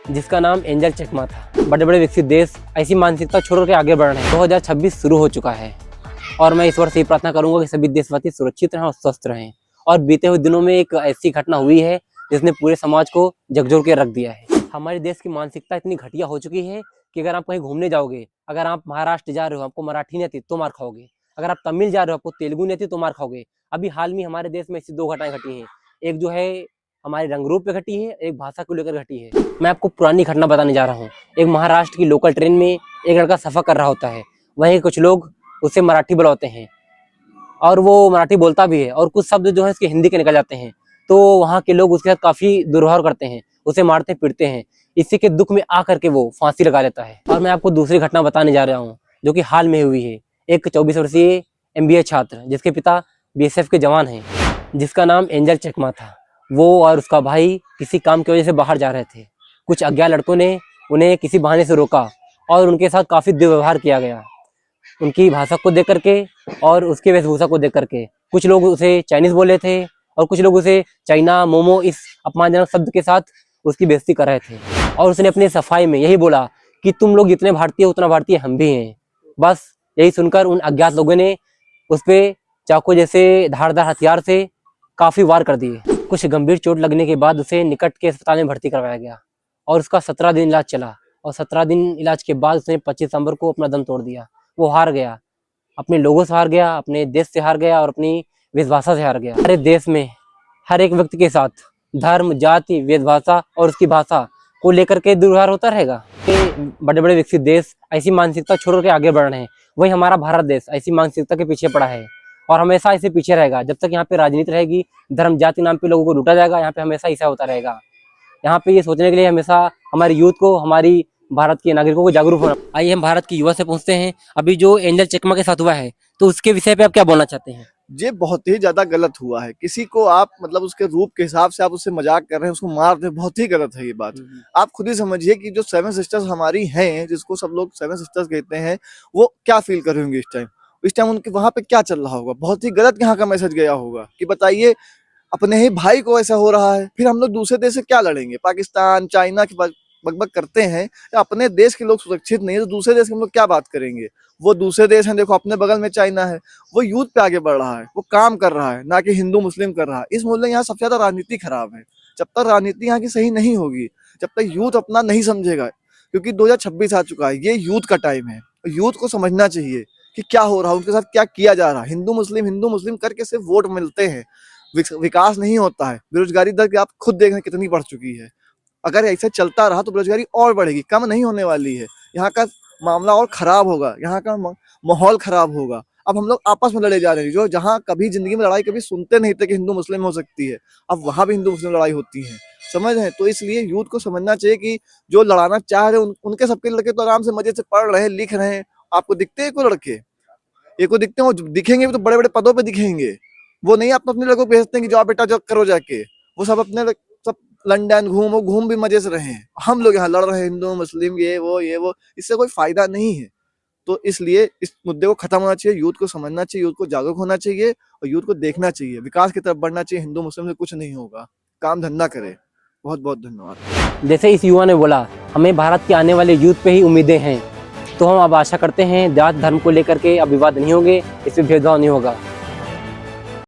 जिसका नाम एंजल चकमा था। बड़े बड़े विकसित देश ऐसी मानसिकता छोड़ के आगे बढ़ रहे हैं। 2026 शुरू हो चुका है और मैं इस वर्ष ये प्रार्थना करूंगा कि सभी देशवासी सुरक्षित रहें और स्वस्थ रहें। और बीते हुए दिनों में एक ऐसी घटना हुई है जिसने पूरे समाज को झकझोर के रख दिया है। हमारे देश की मानसिकता इतनी घटिया हो चुकी है कि अगर आप कहीं घूमने जाओगे, अगर आप महाराष्ट्र जा रहे हो, आपको मराठी नहीं आती तो मार खाओगे। अगर आप तमिल जा रहे हो, आपको तेलुगु नहीं आती तो मार खाओगे। अभी हाल में हमारे देश में ऐसी 2 घटनाएं घटी हैं। एक जो है हमारे रंग रूप पे घटी है, एक भाषा को लेकर घटी है। मैं आपको पुरानी घटना बताने जा रहा हूँ। एक महाराष्ट्र की लोकल ट्रेन में एक लड़का सफर कर रहा होता है। वहीं कुछ लोग उसे मराठी बुलाते हैं और वो मराठी बोलता भी है और कुछ शब्द जो है इसके हिंदी के निकल जाते हैं। तो वहाँ के लोग उसके साथ काफी दुर्व्यवहार करते हैं, उसे मारते पीटते हैं। इसी के दुख में आकर के वो फांसी लगा लेता है। और मैं आपको दूसरी घटना बताने जा रहा हूँ जो कि हाल में हुई है। एक 24 वर्षीय MBA छात्र जिसके पिता BSF के जवान हैं, जिसका नाम एंजल चकमा था। वो और उसका भाई किसी काम की वजह से बाहर जा रहे थे। कुछ अज्ञात लड़कों ने उन्हें किसी बहाने से रोका और उनके साथ काफी दुर्व्यवहार किया गया, उनकी भाषा को देख करके और उसकी वेशभूषा को देख करके। कुछ लोग उसे चाइनीज बोले थे और कुछ लोग उसे चाइना मोमो इस अपमानजनक शब्द के साथ उसकी बेइज्जती कर रहे थे। और उसने अपनी सफाई में यही बोला कि तुम लोग जितने भारतीय उतना भारतीय हम भी हैं। बस यही सुनकर उन अज्ञात लोगों ने उस पर चाकू जैसे धारदार हथियार से काफी वार कर दिए। कुछ गंभीर चोट लगने के बाद उसे निकट के अस्पताल में भर्ती करवाया गया और उसका 17 दिन इलाज चला। और 17 दिन इलाज के बाद उसने 25 दिसंबर को अपना दम तोड़ दिया। वो हार गया, अपने लोगों से हार गया, अपने देश से हार गया और अपनी वेशभाषा से हार गया। हमारे देश में हर एक व्यक्ति के साथ धर्म, जाति, वेशभाषा और उसकी भाषा को लेकर के दुर्व्यवहार होता रहेगा। बड़े बड़े विकसित देश ऐसी मानसिकता छोड़ के आगे बढ़ रहे हैं। वही हमारा भारत देश ऐसी मानसिकता के पीछे पड़ा है और हमेशा ऐसे पीछे रहेगा। जब तक यहाँ पे राजनीति रहेगी, धर्म जाति नाम पे लोगों को लूटा जाएगा, यहाँ पे हमेशा ऐसा होता रहेगा। यहाँ पे ये सोचने के लिए हमेशा हमारी यूथ को, हमारी भारत के नागरिकों को जागरूक होना। आइए हम भारत की युवा से पूछते हैं, अभी जो एंजल चकमा के साथ हुआ है तो उसके विषय पे आप क्या बोलना चाहते हैं? ये बहुत ही ज्यादा गलत हुआ है। किसी को आप मतलब उसके रूप के हिसाब से आप उससे मजाक कर रहे हैं, उसको मार रहे हैं, बहुत ही गलत है ये बात। आप खुद ही समझिए कि जो 7 सिस्टर्स हमारी हैं, जिसको सब लोग 7 सिस्टर्स कहते हैं, वो क्या फील कर रहे होंगे इस टाइम उनके वहां पे क्या चल रहा होगा। बहुत ही गलत यहाँ का मैसेज गया होगा कि बताइए अपने ही भाई को ऐसा हो रहा है, फिर हम लोग दूसरे देश से क्या लड़ेंगे? पाकिस्तान, चाइना की बकबक करते हैं, अपने देश के लोग सुरक्षित नहीं है तो दूसरे देश के हम लोग क्या बात करेंगे? वो दूसरे देश हैं, देखो अपने बगल में चाइना है, वो यूथ पे आगे बढ़ रहा है, वो काम कर रहा है, ना कि हिंदू मुस्लिम कर रहा है। इस मुद्दे यहाँ सबसे ज्यादा राजनीति खराब है। जब तक राजनीति यहाँ की सही नहीं होगी, जब तक यूथ अपना नहीं समझेगा, क्योंकि 2026 आ चुका है, ये यूथ का टाइम है। यूथ को समझना चाहिए कि क्या हो रहा है, उनके साथ क्या किया जा रहा है। हिंदू मुस्लिम करके सिर्फ वोट मिलते हैं, विकास नहीं होता है। बेरोजगारी दर आप खुद देख रहे हैं कितनी बढ़ चुकी है। अगर ऐसे चलता रहा तो बेरोजगारी और बढ़ेगी, कम नहीं होने वाली है। यहाँ का मामला और खराब होगा, यहाँ का माहौल खराब होगा। अब हम लोग आपस में लड़े जा रहे हैं, जो जहाँ कभी जिंदगी में लड़ाई कभी सुनते नहीं थे कि हिंदू मुस्लिम हो सकती है, अब वहां भी हिंदू मुस्लिम लड़ाई होती है। समझ रहे हैं? तो इसलिए यूथ को समझना चाहिए कि जो लड़ाना चाह रहे हैं उनके सबके लड़के तो आराम से मजे से पढ़ रहे हैं, लिख रहे हैं। आपको दिखते हैं कोई लड़के? एक को दिखते हैं, दिखेंगे भी तो बड़े बड़े पदों पे दिखेंगे। वो नहीं आप अपने लड़कों को भेजते हैं कि जाओ बेटा जो करो जाके। वो सब अपने सब लंदन घूम भी मजे से रहे हैं। हम लोग यहाँ लड़ रहे हैं हिंदू मुस्लिम ये वो, इससे कोई फायदा नहीं है। तो इसलिए इस मुद्दे को खत्म होना चाहिए, यूथ को समझना चाहिए, यूथ को जागरूक होना चाहिए और यूथ को देखना चाहिए, विकास की तरफ बढ़ना चाहिए। हिंदू मुस्लिम से कुछ नहीं होगा, काम धंधा करे। बहुत बहुत धन्यवाद। जैसे इस युवा ने बोला, हमें भारत के आने वाले यूथ पे ही उम्मीदें हैं, तो हम अब आशा करते हैं जात धर्म को लेकर के अब विवाद नहीं होंगे, इसमें भेदभाव नहीं होगा।